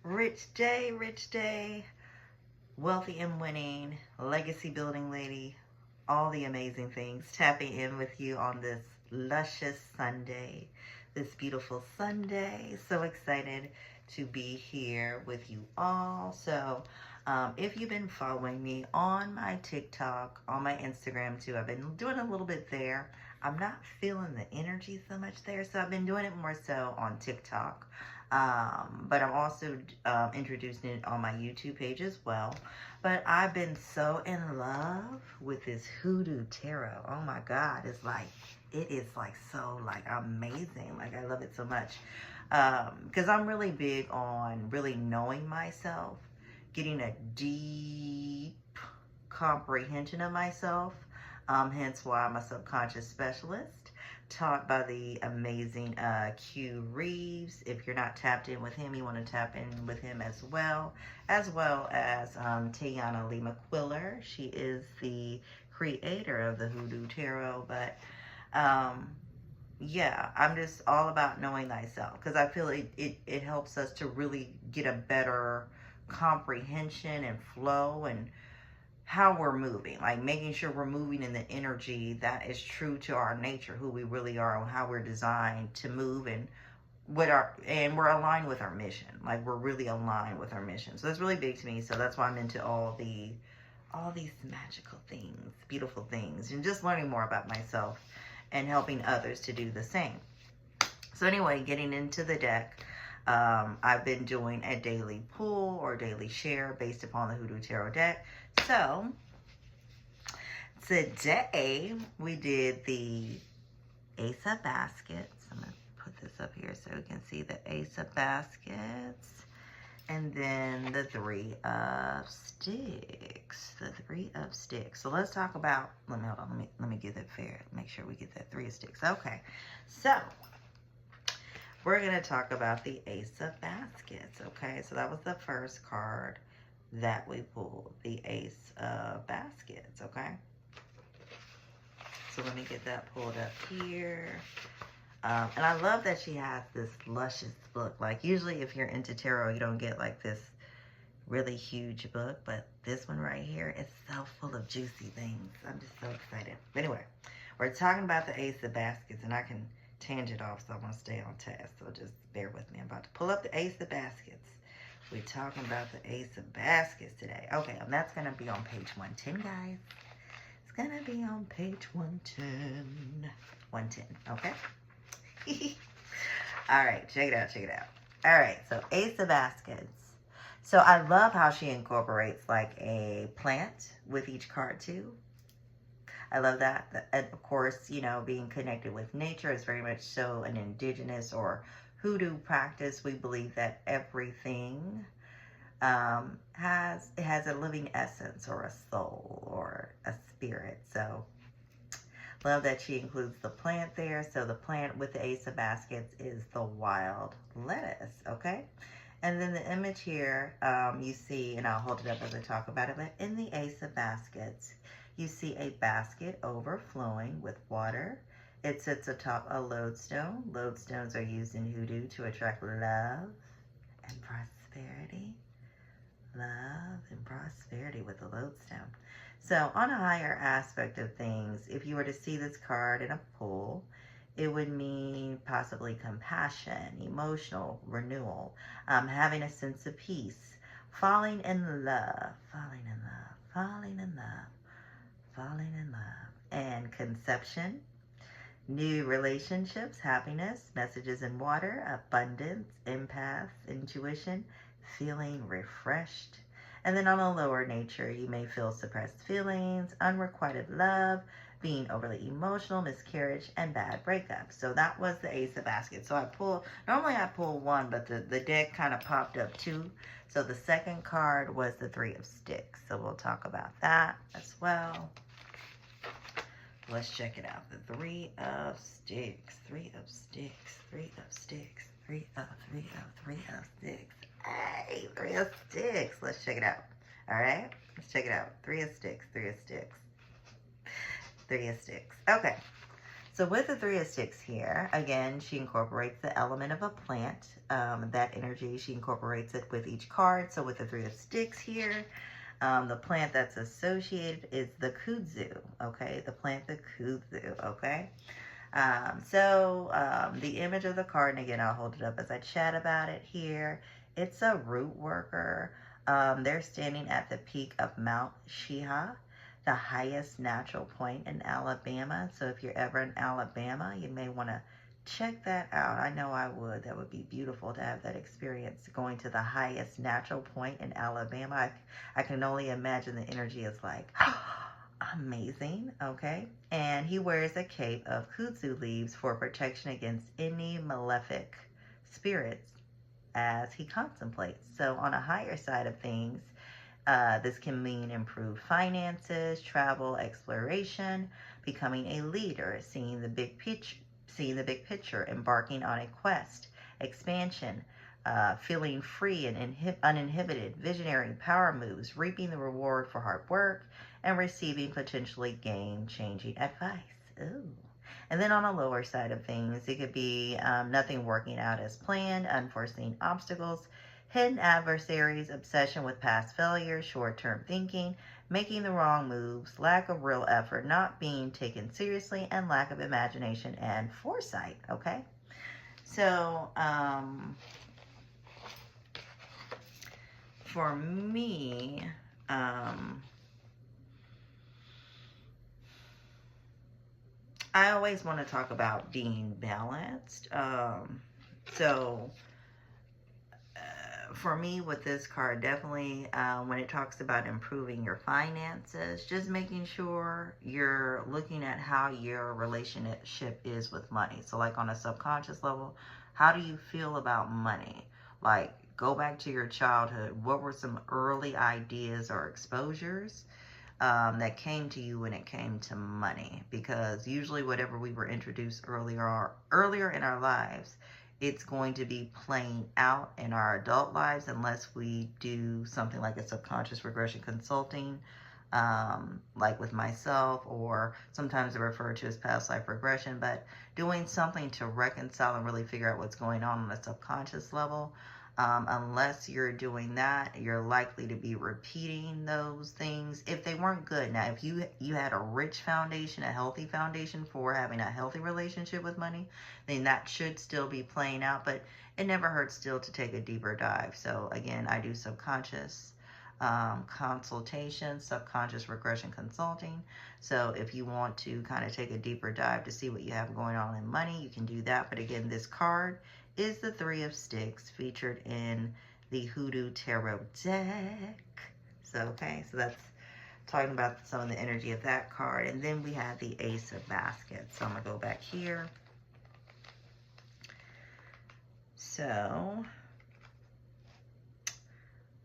Rich day, wealthy and winning, legacy building lady, all the amazing things. Tapping in with you on this luscious Sunday, this beautiful Sunday. So excited to be here with you all. If you've been following me on my TikTok, on my Instagram too, I've been doing a little bit there. I'm not feeling the energy so much there, so I've been doing it more so on TikTok. But I'm also introducing it on my YouTube page as well. But I've been so in love with this HooDoo Tarot. Oh my God, it is like so like amazing. Like I love it so much. Because I'm really big on really knowing myself, getting a deep comprehension of myself. Hence why I'm a subconscious specialist, taught by the amazing Q Reeves. If you're not tapped in with him, you want to tap in with him as well as Tayana Lee McQuiller. She is the creator of the HooDoo Tarot. But yeah, I'm just all about knowing thyself, because I feel it helps us to really get a better comprehension and flow and how we're moving, like making sure we're moving in the energy that is true to our nature, who we really are, and how we're designed to move, and we're aligned with our mission. Like we're really aligned with our mission. So that's really big to me. So that's why I'm into all these magical things, beautiful things, and just learning more about myself and helping others to do the same. So anyway, getting into the deck, I've been doing a daily pull or daily share based upon the HooDoo Tarot deck. So today we did the Ace of Baskets. I'm going to put this up here so we can see the Ace of Baskets. And then the Three of Sticks. The Three of Sticks. So let's talk about, let me get that fair. Make sure we get that Three of Sticks. Okay. So we're going to talk about the Ace of Baskets. Okay. So that was the first card that we pulled, the Ace of Baskets. Okay. So let me get that pulled up here. And I love that she has this luscious book. Like usually if you're into tarot, you don't get like this really huge book, but this one right here is so full of juicy things. I'm just so excited. But anyway, we're talking about the Ace of Baskets, and I can tangent off, so I want to stay on task. So just bear with me. I'm about to pull up the Ace of Baskets. We're talking about the Ace of Baskets today. Okay, and that's going to be on page 110, guys. It's going to be on page 110. 110, okay? All right, check it out. All right, so Ace of Baskets. So I love how she incorporates like a plant with each card too. I love that. And of course, you know, being connected with nature is very much so an indigenous or HooDoo practice. We believe that everything has a living essence or a soul or a spirit. So love that she includes the plant there. So the plant with the Ace of Baskets is the wild lettuce, okay? And then the image here, you see, and I'll hold it up as I talk about it, but in the Ace of Baskets, you see a basket overflowing with water. It sits atop a lodestone. Lodestones are used in HooDoo to attract love and prosperity. Love and prosperity with a lodestone. So on a higher aspect of things, if you were to see this card in a pull, it would mean possibly compassion, emotional renewal, having a sense of peace, falling in love, and conception, new relationships, happiness, messages in water, abundance, empath, intuition, feeling refreshed. And then on a lower nature, you may feel suppressed feelings, unrequited love, being overly emotional, miscarriage, and bad breakup. So that was the Ace of Baskets. So normally I pull one, but the deck kind of popped up two. So the second card was the Three of Sticks. So we'll talk about that as well. Let's check it out. The Three of Sticks. Three of Sticks. Three of Sticks. Three of Sticks. Hey, Three of Sticks. Let's check it out. All right? Let's check it out. Three of Sticks. Three of Sticks. Three of Sticks. Okay. So with the Three of Sticks here, again, she incorporates the element of a plant. That energy, she incorporates it with each card. So with the Three of Sticks here, the plant that's associated is the kudzu, okay? The plant, the kudzu, okay? The image of the card, and again, I'll hold it up as I chat about it here. It's a root worker. They're standing at the peak of Mount Shiha, the highest natural point in Alabama. So if you're ever in Alabama, you may want to check that out. I know I would. That would be beautiful to have that experience, going to the highest natural point in Alabama. I can only imagine the energy is like, amazing, okay? And he wears a cape of kudzu leaves for protection against any malefic spirits as he contemplates. So on a higher side of things, this can mean improved finances, travel, exploration, becoming a leader, seeing the big picture, embarking on a quest, expansion, feeling free and uninhibited, visionary power moves, reaping the reward for hard work, and receiving potentially game-changing advice. Ooh. And then on a lower side of things, it could be nothing working out as planned, unforeseen obstacles, hidden adversaries, obsession with past failures, short-term thinking, making the wrong moves, lack of real effort, not being taken seriously, and lack of imagination and foresight, okay? So, for me, I always want to talk about being balanced. For me with this card, definitely when it talks about improving your finances, just making sure you're looking at how your relationship is with money. So like on a subconscious level, how do you feel about money? Like go back to your childhood. What were some early ideas or exposures that came to you when it came to money? Because usually whatever we were introduced earlier in our lives, it's going to be playing out in our adult lives unless we do something like a subconscious regression consulting, like with myself, or sometimes they're referred to as past life regression, but doing something to reconcile and really figure out what's going on a subconscious level. Unless you're doing that, you're likely to be repeating those things if they weren't good. Now, if you had a rich foundation, a healthy foundation for having a healthy relationship with money, then that should still be playing out, but it never hurts still to take a deeper dive. So again, I do subconscious consultation, subconscious regression consulting. So if you want to kind of take a deeper dive to see what you have going on in money, you can do that. But again, this card is the Three of Sticks, featured in the HooDoo Tarot deck. So that's talking about some of the energy of that card. And then we have the Ace of Baskets. So I'm going to go back here. So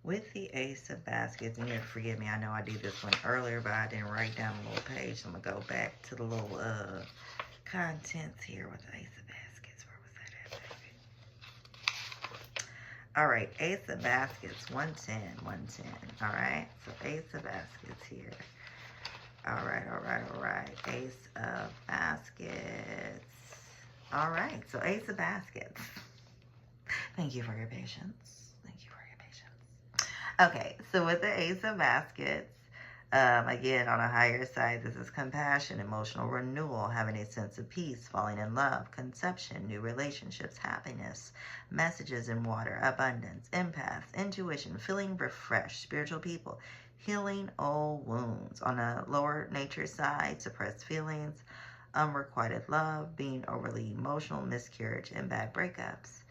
with the Ace of Baskets, and you forgive me, I know I did this one earlier, but I didn't write down the little page. So I'm going to go back to the little contents here with the Ace of Baskets. Where was that at? All right, Ace of Baskets, 110, 110. All right, so Ace of Baskets here. All right. Ace of Baskets. All right, so Ace of Baskets. Thank you for your patience. Okay, so with the Ace of Baskets, again, on a higher side, this is compassion, emotional renewal, having a sense of peace, falling in love, conception, new relationships, happiness, messages in water, abundance, empaths, intuition, feeling refreshed, spiritual people, healing old wounds. On a lower nature side, suppressed feelings, unrequited love, being overly emotional, miscarriage, and bad breakups.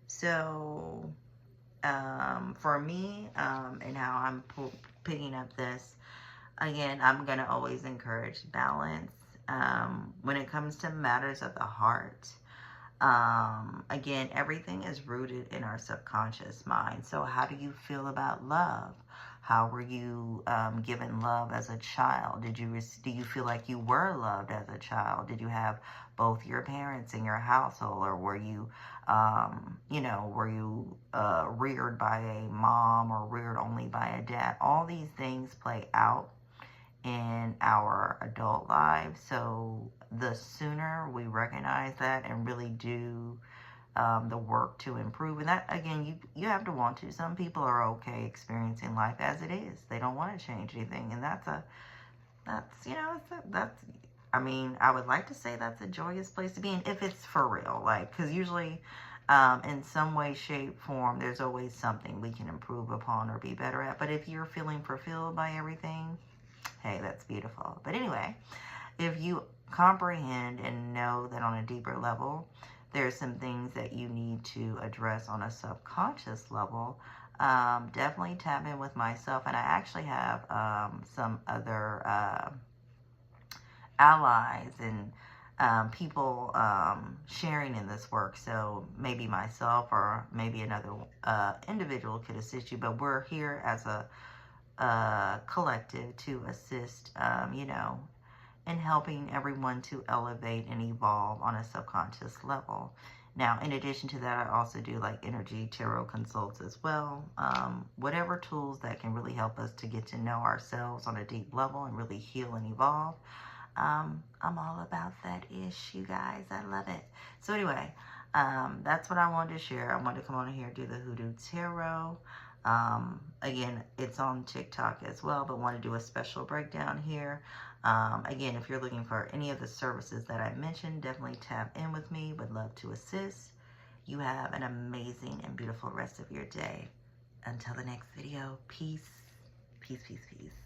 So for me, and how I'm picking up this, again, I'm going to always encourage balance when it comes to matters of the heart. Again, everything is rooted in our subconscious mind. So how do you feel about love? How were you given love as a child? Do you feel like you were loved as a child? Did you have both your parents in your household, or were you reared by a mom or reared only by a dad? All these things play out in our adult lives. So the sooner we recognize that and really do the work to improve, and that again, you have to want to. Some people are okay experiencing life as it is. They don't want to change anything, and that's you know that's I mean, I would like to say that's a joyous place to be in if it's for real, like, because usually in some way, shape, form, there's always something we can improve upon or be better at. But if you're feeling fulfilled by everything, hey, that's beautiful. But anyway, if you comprehend and know that on a deeper level, there's some things that you need to address on a subconscious level, definitely tap in with myself. And I actually have some other allies and people sharing in this work. So maybe myself or maybe another individual could assist you. But we're here as a collective to assist, in helping everyone to elevate and evolve on a subconscious level. Now, in addition to that, I also do like energy tarot consults as well. Whatever tools that can really help us to get to know ourselves on a deep level and really heal and evolve. I'm all about that ish, you guys. I love it. So anyway, that's what I wanted to share. I wanted to come on here and do the HooDoo Tarot. Again, it's on TikTok as well, but want to do a special breakdown here. Again, if you're looking for any of the services that I mentioned, definitely tap in with me. Would love to assist. You have an amazing and beautiful rest of your day. Until the next video, peace, peace, peace, peace.